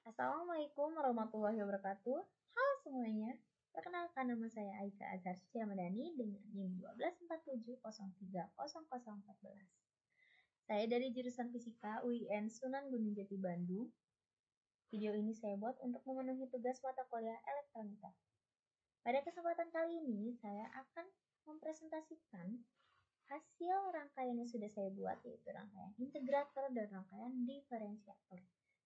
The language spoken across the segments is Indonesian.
Assalamualaikum warahmatullahi wabarakatuh. Halo semuanya. Perkenalkan, nama saya Aika Azhar Suciamadani dengan NIM 1247030014. Saya dari jurusan Fisika UIN Sunan Gunung Jati Bandung. Video ini saya buat untuk memenuhi tugas mata kuliah elektronika. Pada kesempatan kali ini saya akan mempresentasikan hasil rangkaian yang sudah saya buat, yaitu rangkaian integrator dan rangkaian diferensiator.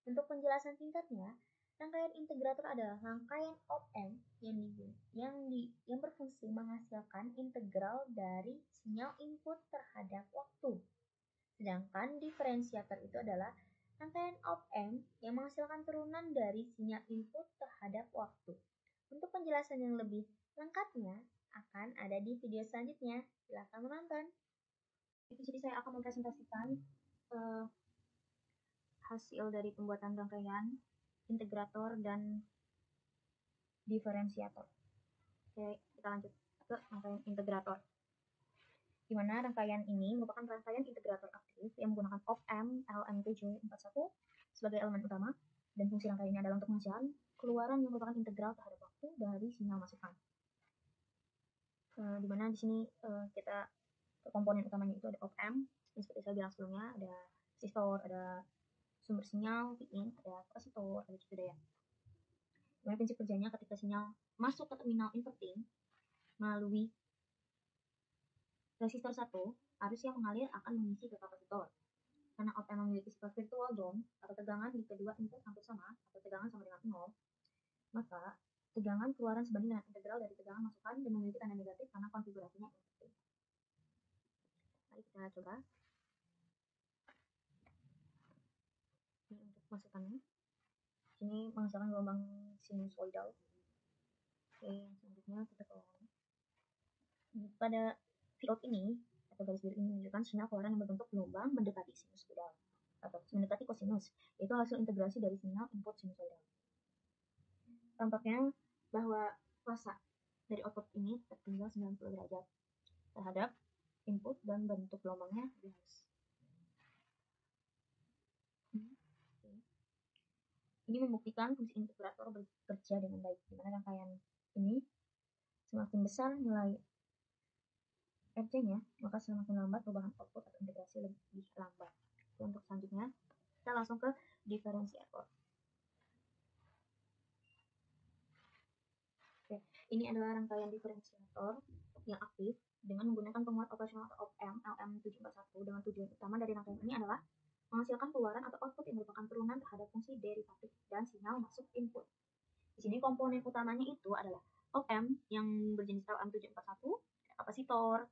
Untuk penjelasan singkatnya, rangkaian integrator adalah rangkaian op-amp yang berfungsi menghasilkan integral dari sinyal input terhadap waktu. Sedangkan diferensiator itu adalah rangkaian op-amp yang menghasilkan turunan dari sinyal input terhadap waktu. Untuk penjelasan yang lebih lengkapnya akan ada di video selanjutnya. Silakan menonton. Jadi saya akan mempresentasikan hasil dari pembuatan rangkaian integrator dan diferensiator. Oke, kita lanjut ke rangkaian integrator. Di mana rangkaian ini merupakan rangkaian integrator aktif yang menggunakan op-amp LM741 sebagai elemen utama, dan fungsi rangkaian ini adalah untuk menghasilkan keluaran yang merupakan integral terhadap waktu dari sinyal masukan. Di mana di sini kita komponen utamanya itu ada op-amp, seperti saya bilang sebelumnya, ada resistor, ada sumber sinyal, pin, ada kapasitor, ada cucu daya. Dimana prinsip kerjanya ketika sinyal masuk ke terminal inverting melalui resistor 1, arus yang mengalir akan mengisi ke kapasitor. Karena op-amp memiliki sifat virtual dome atau tegangan di kedua input hampir sama atau tegangan sama dengan 0, maka tegangan keluaran sebanding dengan integral dari tegangan masukan dan memiliki tanda negatif karena konfigurasinya inverting. Mari kita coba. Ini untuk masukannya. Sini menghasilkan gelombang sinusoidal. Oke, yang selanjutnya kita keluar. Pada Vout ini atau garis biru ini menunjukkan sinyal keluaran yang berbentuk gelombang mendekati sinusoidal atau mendekati kosinus, yaitu hasil integrasi dari sinyal input sinusoidal. Tampaknya bahwa fasa dari output ini tertinggal 90 derajat terhadap input dan bentuk gelombangnya lebih halus. Ini membuktikan fungsi integrator bekerja dengan baik, di mana rangkaian ini semakin besar nilai RC-nya, maka semakin lambat perubahan output atau integrasi lebih lambat. Untuk selanjutnya, kita langsung ke diferensiator. Oke, ini adalah rangkaian diferensiator yang aktif dengan menggunakan penguat operasional atau op-amp LM741 dengan tujuan utama dari rangkaian ini adalah menghasilkan keluaran atau output yang merupakan turunan terhadap fungsi derivatif dan sinyal masuk input. Di sini komponen utamanya itu adalah op-amp yang berjenis LM741, ada kapasitor,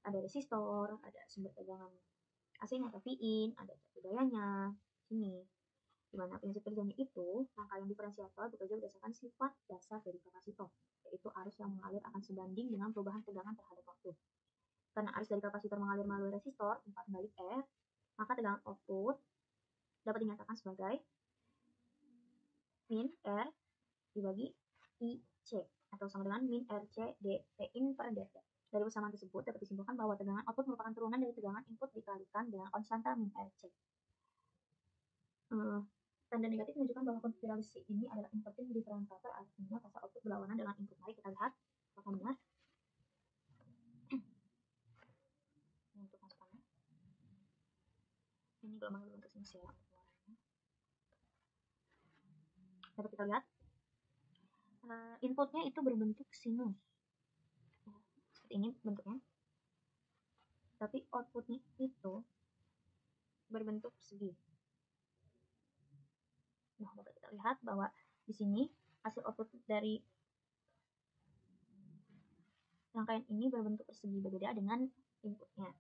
ada resistor, ada sumber tegangan AC-nya atau Vin, ada cucu dayanya. Sini, dimana prinsip kerjanya itu rangkaian diferensiator bekerja berdasarkan sifat dasar dari kapasitor, yaitu arus yang mengalir akan sebanding dengan perubahan tegangan terhadap waktu. Karena arus dari kapasitor mengalir melalui resistor 4 kali R, maka tegangan output dapat dinyatakan sebagai min R dibagi IC atau sama dengan min RC dP in per dV. Dari persamaan tersebut dapat disimpulkan bahwa tegangan output merupakan turunan dari tegangan input dikalikan dengan konstanta min RC. Tanda negatif menunjukkan bahwa konfigurasi ini adalah inverting diferensiator, artinya fasa output berlawanan dengan input. Mari kita lihat apakah benar. Untuk masukannya, ini gelombang berbentuk sinus ya. Dapat kita lihat inputnya itu berbentuk sinus, seperti ini bentuknya, tapi outputnya itu berbentuk segi. Nah, dapat kita lihat bahwa di sini hasil output dari rangkaian ini berbentuk persegi, berbeda dengan inputnya.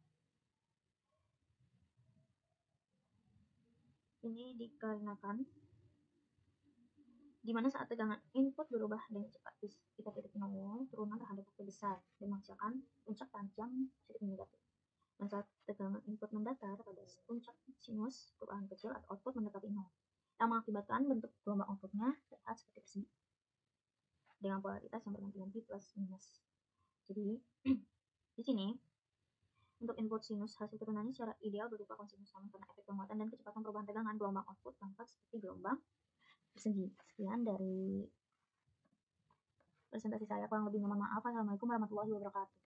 Ini dikarenakan di mana saat tegangan input berubah dengan cepat kita titik nol, turunan terhadap waktu besar dan menghasilkan puncak tajam sedikit negatif. Dan saat tegangan input mendatar pada puncak sinus, perubahan kecil atau output mendekati nol, yang mengakibatkan bentuk gelombang outputnya terlihat seperti persegi dengan polaritas yang berganti-ganti plus minus. Jadi di sini untuk input sinus, hasil turunannya secara ideal berupa kosinus, namun karena efek penguatan dan kecepatan perubahan tegangan, gelombang output tampak seperti gelombang persegi. Sekian dari presentasi saya, kurang lebihnya mohon maaf. Assalamualaikum warahmatullahi wabarakatuh.